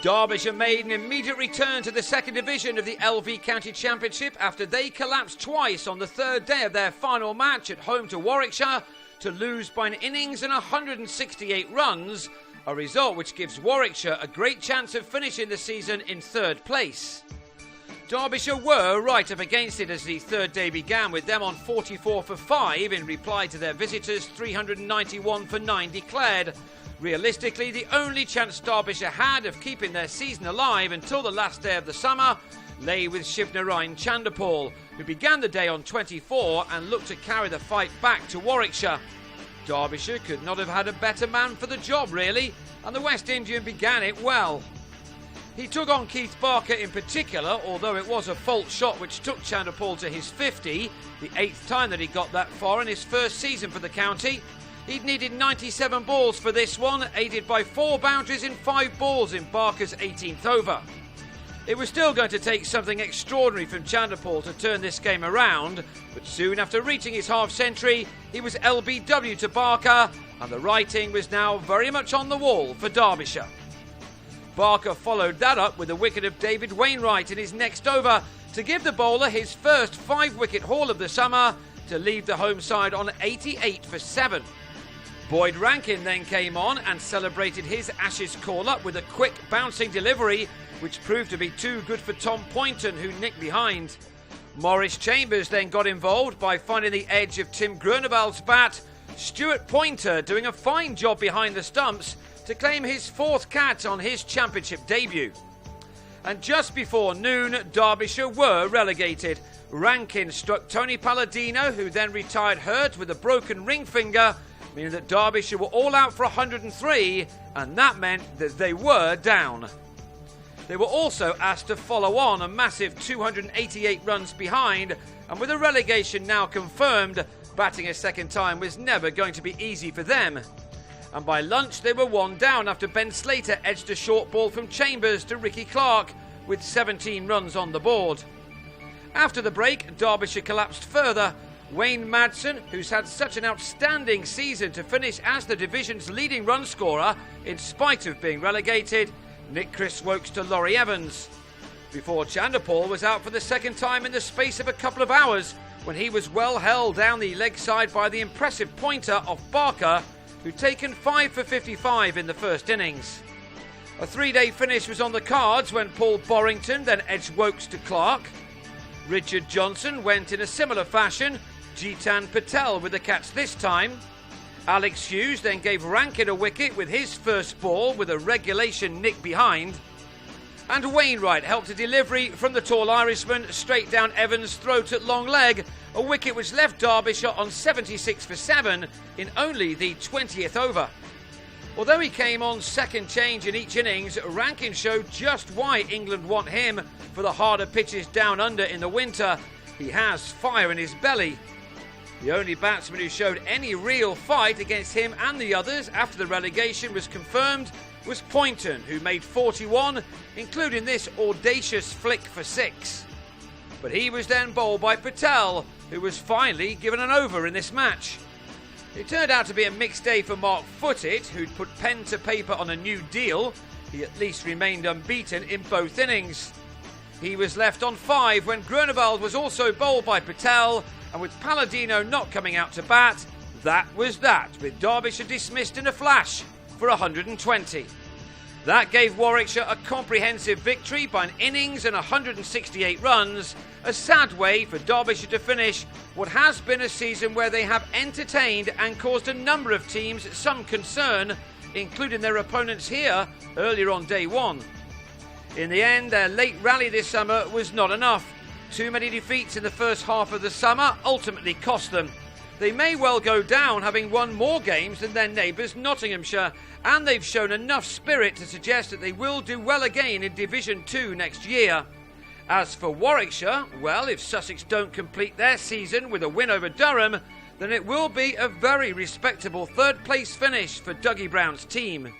Derbyshire made an immediate return to the second division of the LV County Championship after they collapsed twice on the third day of their final match at home to Warwickshire to lose by an innings and 168 runs, a result which gives Warwickshire a great chance of finishing the season in third place. Derbyshire were right up against it as the third day began, with them on 44 for 5 in reply to their visitors' 391 for 9 declared. Realistically, the only chance Derbyshire had of keeping their season alive until the last day of the summer lay with Shivnarine Chanderpaul, who began the day on 24 and looked to carry the fight back to Warwickshire. Derbyshire could not have had a better man for the job, really, and the West Indian began it well. He took on Keith Barker in particular, although it was a fault shot which took Chanderpaul to his 50, the 8th time that he got that far in his first season for the county. He'd needed 97 balls for this one, aided by 4 boundaries in 5 balls in Barker's 18th over. It was still going to take something extraordinary from Chanderpaul to turn this game around, but soon after reaching his half-century, he was LBW to Barker, and the writing was now very much on the wall for Derbyshire. Barker followed that up with a wicket of David Wainwright in his next over to give the bowler his first 5-wicket haul of the summer to leave the home side on 88 for 7. Boyd Rankin then came on and celebrated his Ashes call-up with a quick bouncing delivery which proved to be too good for Tom Poynton, who nicked behind. Maurice Chambers then got involved by finding the edge of Tim Groenewald's bat, Stuart Poynter doing a fine job behind the stumps to claim his 4th catch on his championship debut. And just before noon, Derbyshire were relegated. Rankin struck Tony Palladino, who then retired hurt with a broken ring finger, meaning that Derbyshire were all out for 103, and that meant that they were down. They were also asked to follow on a massive 288 runs behind, and with the relegation now confirmed, batting a second time was never going to be easy for them. And by lunch they were 1 down after Ben Slater edged a short ball from Chambers to Ricky Clark with 17 runs on the board. After the break, Derbyshire collapsed further. Wayne Madsen, who's had such an outstanding season to finish as the division's leading run scorer in spite of being relegated, nicked Chris Wokes to Laurie Evans. Before Chanderpaul was out for the second time in the space of a couple of hours when he was well held down the leg side by the impressive pointer of Barker, who'd taken 5 for 55 in the first innings. A 3-day finish was on the cards when Paul Borrington then edged Wokes to Clark. Richard Johnson went in a similar fashion, Jitan Patel with the catch this time. Alex Hughes then gave Rankin a wicket with his first ball with a regulation nick behind. And Wainwright helped a delivery from the tall Irishman straight down Evans' throat at long leg, a wicket which left Derbyshire on 76 for 7 in only the 20th over. Although he came on second change in each innings, Rankin showed just why England want him for the harder pitches down under in the winter. He has fire in his belly. The only batsman who showed any real fight against him and the others after the relegation was confirmed was Poynton, who made 41, including this audacious flick for 6. But he was then bowled by Patel, who was finally given an over in this match. It turned out to be a mixed day for Mark Foote, who'd put pen to paper on a new deal. He at least remained unbeaten in both innings. He was left on 5 when Groenewald was also bowled by Patel, and with Palladino not coming out to bat, that was that, with Derbyshire dismissed in a flash for 120. That gave Warwickshire a comprehensive victory by an innings and 168 runs, a sad way for Derbyshire to finish what has been a season where they have entertained and caused a number of teams some concern, including their opponents here earlier on day 1. In the end, their late rally this summer was not enough. Too many defeats in the first half of the summer ultimately cost them. They may well go down having won more games than their neighbours Nottinghamshire, and they've shown enough spirit to suggest that they will do well again in Division 2 next year. As for Warwickshire, well, if Sussex don't complete their season with a win over Durham, then it will be a very respectable third place finish for Dougie Brown's team.